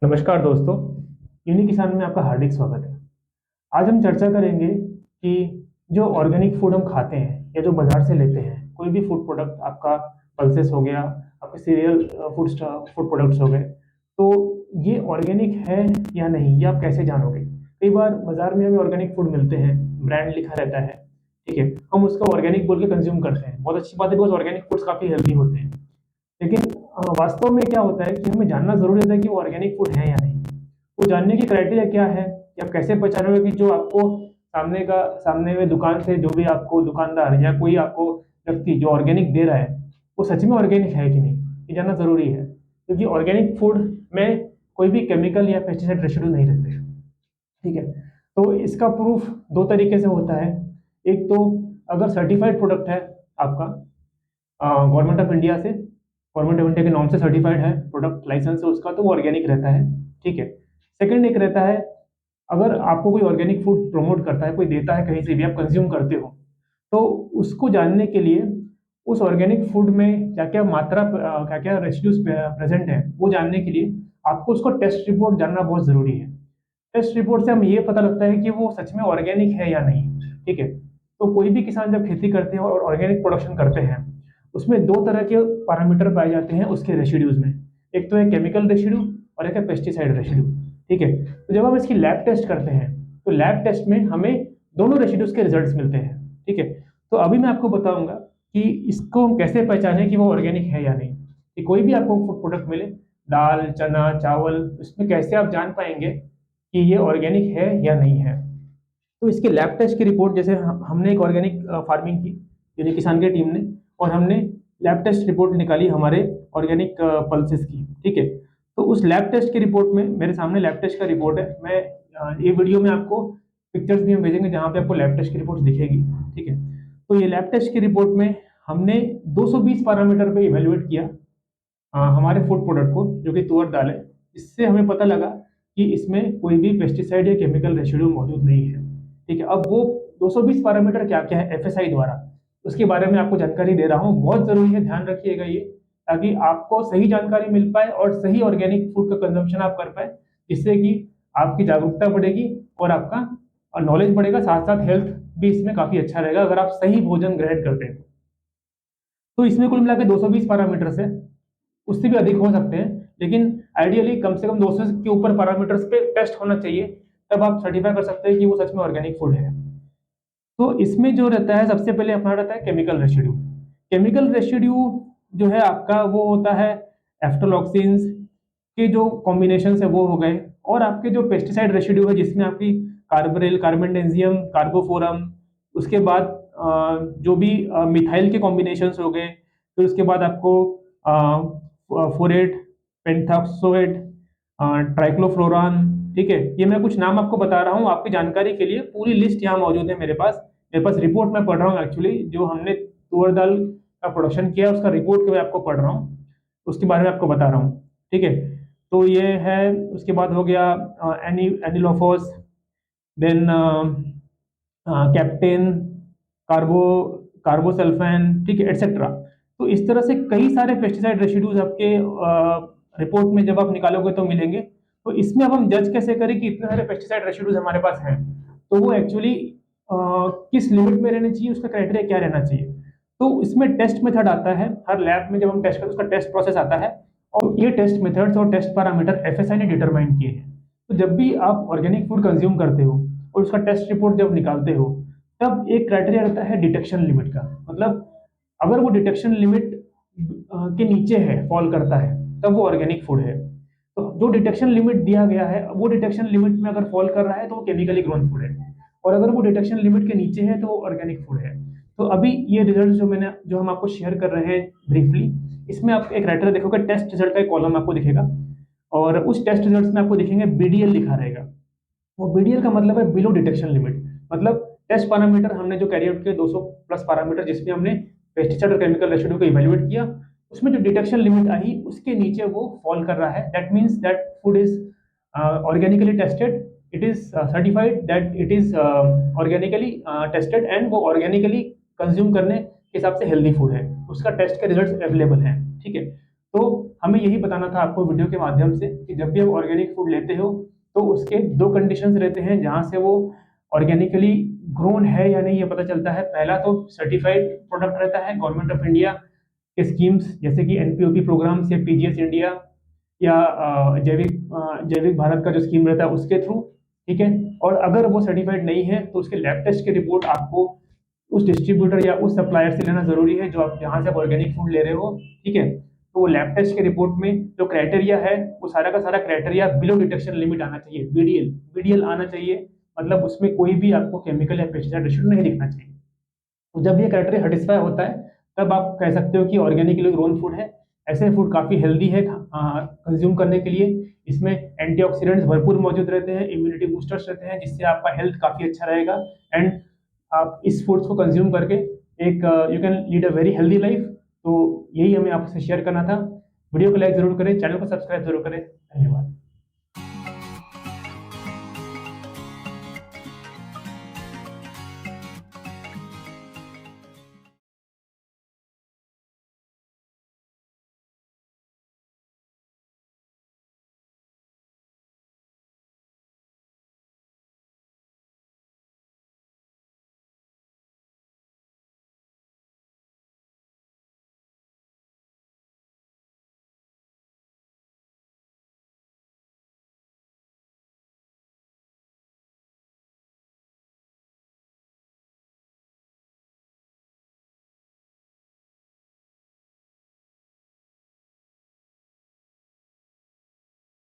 नमस्कार दोस्तों, यूनि किसान में आपका हार्दिक स्वागत है। आज हम चर्चा करेंगे कि जो ऑर्गेनिक फूड हम खाते हैं या जो बाज़ार से लेते हैं, कोई भी फूड प्रोडक्ट आपका पल्सेस हो गया, आपके सीरियल फूड प्रोडक्ट्स हो गए, तो ये ऑर्गेनिक है या नहीं, ये आप कैसे जानोगे? कई बार बाज़ार में हमें ऑर्गेनिक फूड मिलते हैं, ब्रांड लिखा रहता है, ठीक है? हम उसको ऑर्गेनिक बोल के कंज़्यूम करते हैं। बहुत अच्छी बात है बिकॉज़ ऑर्गेनिक फूड्स काफ़ी हेल्दी होते हैं। लेकिन वास्तव में क्या होता है कि हमें जानना ज़रूरी होता है कि वो ऑर्गेनिक फूड है या नहीं। वो जानने की क्राइटेरिया क्या है कि आप कैसे पहचानोगे कि जो आपको सामने में दुकान से जो भी आपको दुकानदार या कोई आपको व्यक्ति जो ऑर्गेनिक दे रहा है, वो सच में ऑर्गेनिक है कि नहीं? ये जानना ज़रूरी है। क्योंकि ऑर्गेनिक फूड में कोई भी केमिकल या पेस्टिसाइड रेसिड्यू नहीं रहते। ठीक है? तो इसका प्रूफ 2 तरीके से होता है। एक तो अगर सर्टिफाइड प्रोडक्ट है आपका गवर्नमेंट ऑफ इंडिया से, गवर्नमेंट ऑफ इंडिया के नाम से सर्टिफाइड है, प्रोडक्ट लाइसेंस है उसका, तो वो ऑर्गेनिक रहता है, ठीक है। सेकंड एक रहता है, अगर आपको कोई ऑर्गेनिक फूड प्रमोट करता है, कोई देता है कहीं से भी आप कंज्यूम करते हो, तो उसको जानने के लिए उस ऑर्गेनिक फूड में क्या-क्या मात्रा क्या-क्या रेसिड्यूज प्रेज़ेंट है, वो जानने के लिए आपको उसको टेस्ट रिपोर्ट जानना बहुत ज़रूरी है। टेस्ट रिपोर्ट से हमें ये पता लगता है कि वो सच में ऑर्गेनिक है या नहीं, ठीक है। तो कोई भी किसान जब खेती करते हैं और ऑर्गेनिक प्रोडक्शन करते हैं, उसमें 2 तरह के पैरामीटर पाए जाते हैं उसके रेसिड्यूज़ में। एक तो है केमिकल रेसिड्यू और एक है पेस्टिसाइड रेसिड्यू, ठीक है। तो जब हम इसकी लैब टेस्ट करते हैं, तो लैब टेस्ट में हमें दोनों रेसिड्यूज़ के रिजल्ट्स मिलते हैं, ठीक है। तो अभी मैं आपको बताऊँगा कि इसको हम कैसे पहचानें कि वो ऑर्गेनिक है या नहीं। कि कोई भी आपको फूड प्रोडक्ट मिले, दाल, चना, चावल, इसमें कैसे आप जान पाएँगे कि ये ऑर्गेनिक है या नहीं है। तो इसके लैब टेस्ट की रिपोर्ट, जैसे हमने एक ऑर्गेनिक फार्मिंग की यानी किसान की टीम ने, और हमने लैब टेस्ट रिपोर्ट निकाली हमारे ऑर्गेनिक पल्सेस की, ठीक है। तो उस लैब टेस्ट की रिपोर्ट में मेरे सामने लैब टेस्ट का रिपोर्ट है। मैं ये वीडियो में आपको पिक्चर्स भी हम भेजेंगे जहाँ पे आपको लैब टेस्ट की रिपोर्ट दिखेगी, ठीक है। तो ये लैब टेस्ट की रिपोर्ट में हमने 220 पैरामीटर पे इवेलुएट किया हमारे फूड प्रोडक्ट को, जो कि तुअर दाल है। इससे हमें पता लगा कि इसमें कोई भी पेस्टिसाइड या केमिकल रेसिड्यू मौजूद नहीं है, ठीक है। अब वो 220 पैरामीटर क्या-क्या है एफएसआई द्वारा, उसके बारे में आपको जानकारी दे रहा हूँ। बहुत ज़रूरी है, ध्यान रखिएगा ये, ताकि आपको सही जानकारी मिल पाए और सही ऑर्गेनिक फूड का कंज़म्पशन आप कर पाएँ, जिससे कि आपकी जागरूकता बढ़ेगी और आपका नॉलेज बढ़ेगा, साथ-साथ हेल्थ भी इसमें काफ़ी अच्छा रहेगा अगर आप सही भोजन ग्रहण करते हैं। तो इसमें कुल मिला के 220 पैरामीटर्स है। उससे भी अधिक हो सकते हैं, लेकिन आइडियली कम से कम 200 के ऊपर पैरामीटर्स पे टेस्ट होना चाहिए, तब आप सर्टिफ़ाई कर सकते हैं कि वो सच में ऑर्गेनिक फूड है। तो इसमें जो रहता है सबसे पहले अपना रहता है केमिकल रेसिड्यू। केमिकल रेसिड्यू जो है आपका वो होता है एफ्टोलॉक्सिन्स के जो कॉम्बिनेशंस है वो हो गए, और आपके जो पेस्टिसाइड रेसिड्यू है जिसमें आपकी कार्बरिल, कार्बेंडेजियम, कार्बोफोरम, उसके बाद जो भी मिथाइल के कॉम्बिनेशंस हो गए, फिर उसके बाद आपको फोरेट, पेंटाक्सोएट, ट्राइक्लोफ्लोरान, ठीक है। ये मैं कुछ नाम आपको बता रहा हूँ आपकी जानकारी के लिए, पूरी लिस्ट यहाँ मौजूद है मेरे पास रिपोर्ट मैं पढ़ रहा हूँ एक्चुअली, जो हमने तुअर दाल का प्रोडक्शन किया है उसका रिपोर्ट मैं आपको पढ़ रहा हूँ, उसके बारे में आपको बता रहा हूँ, ठीक है। तो ये है, उसके बाद हो गया एनिलोफॉस, देन कैप्टेन, कार्बो कार्बोसल्फान, ठीक है, एटसेट्रा। तो इस तरह से कई सारे पेस्टिसाइड रेसिड्यूज आपके रिपोर्ट में जब आप निकालोगे तो मिलेंगे। तो इसमें अब हम जज कैसे करें कि इतने सारे पेस्टिसाइड रेसिड्यूज हमारे पास हैं, तो वो एक्चुअली किस लिमिट में रहने चाहिए, उसका क्राइटेरिया क्या रहना चाहिए। तो इसमें टेस्ट मेथड आता है, हर लैब में जब हम टेस्ट करते हैं उसका टेस्ट प्रोसेस आता है, और ये टेस्ट मेथड्स और टेस्ट पैरामीटर एफएसआई ने डिटरमाइन किए हैं। तो जब भी आप ऑर्गेनिक फूड कंज्यूम करते हो और उसका टेस्ट रिपोर्ट जब निकालते हो, तब एक क्राइटेरिया रहता है डिटेक्शन लिमिट का। मतलब अगर वो डिटेक्शन लिमिट के नीचे है, फॉल करता है, तब वो ऑर्गेनिक फूड है। तो जो डिटेक्शन लिमिट दिया गया है, वो डिटेक्शन लिमिट में अगर फॉल कर रहा है तो वो केमिकली ग्रोन फूड है, और अगर वो डिटेक्शन लिमिट के नीचे है तो वो ऑर्गेनिक फूड है। तो अभी ये रिजल्ट जो हम आपको शेयर कर रहे हैं ब्रीफली, इसमें आप एक क्राइटेरिया देखोगे, टेस्ट रिजल्ट का एक कॉलम आपको दिखेगा, और उस टेस्ट रिजल्ट्स में आपको दिखेंगे बीडीएल लिखा रहेगा। वो बीडीएल का मतलब है बिलो डिटेक्शन लिमिट। मतलब टेस्ट पैरामीटर हमने जो कैरी आउट किए 200 प्लस पैरामीटर, जिसमें हमने पेस्टिसाइड और केमिकल रेसिड्यू को इवैल्यूएट किया, उसमें जो डिटेक्शन लिमिट आई उसके नीचे वो फॉल कर रहा है, that means that food is organically tested, it is certified that it is organically tested, and वो ऑर्गेनिकली कंज्यूम करने के हिसाब से हेल्दी फूड है, उसका टेस्ट के रिजल्ट्स अवेलेबल हैं, ठीक है। तो हमें यही बताना था आपको वीडियो के माध्यम से कि जब भी आप ऑर्गेनिक फूड लेते हो तो उसके 2 कंडीशंस रहते हैं जहाँ से वो ऑर्गेनिकली ग्रोन है या नहीं ये पता चलता है। पहला तो सर्टिफाइड प्रोडक्ट रहता है गवर्नमेंट ऑफ इंडिया के स्कीम्स जैसे कि एनपीओपी प्रोग्राम्स या पीजीएस इंडिया या जैविक भारत का जो स्कीम रहता है उसके थ्रू, ठीक है। और अगर वो सर्टिफाइड नहीं है तो उसके लैब टेस्ट की रिपोर्ट आपको उस डिस्ट्रीब्यूटर या उस सप्लायर से लेना जरूरी है जो आप जहाँ से आप ऑर्गेनिक फूड ले रहे हो, ठीक है। तो वो लैब टेस्ट के रिपोर्ट में जो क्राइटेरिया है वो सारा का सारा क्राइटेरिया बिलो डिटेक्शन लिमिट आना चाहिए, बीडीएल आना चाहिए। मतलब उसमें कोई भी आपको केमिकल या पेस्टिसाइड रेसिड्यू नहीं दिखना चाहिए। तो जब ये क्राइटेरिया सेटिस्फाई होता है तब आप कह सकते हो कि ऑर्गेनिकली ग्रोन फूड है। ऐसे फूड काफ़ी हेल्दी है कंज्यूम करने के लिए। इसमें एंटीऑक्सीडेंट्स भरपूर मौजूद रहते हैं, इम्यूनिटी बूस्टर्स रहते हैं जिससे आपका हेल्थ काफ़ी अच्छा रहेगा। एंड आप इस फूड्स को कंज्यूम करके एक you can lead a very healthy life. तो यही हमें आपसे शेयर करना था। वीडियो को लाइक जरूर करें, चैनल को सब्सक्राइब जरूर करें। धन्यवाद।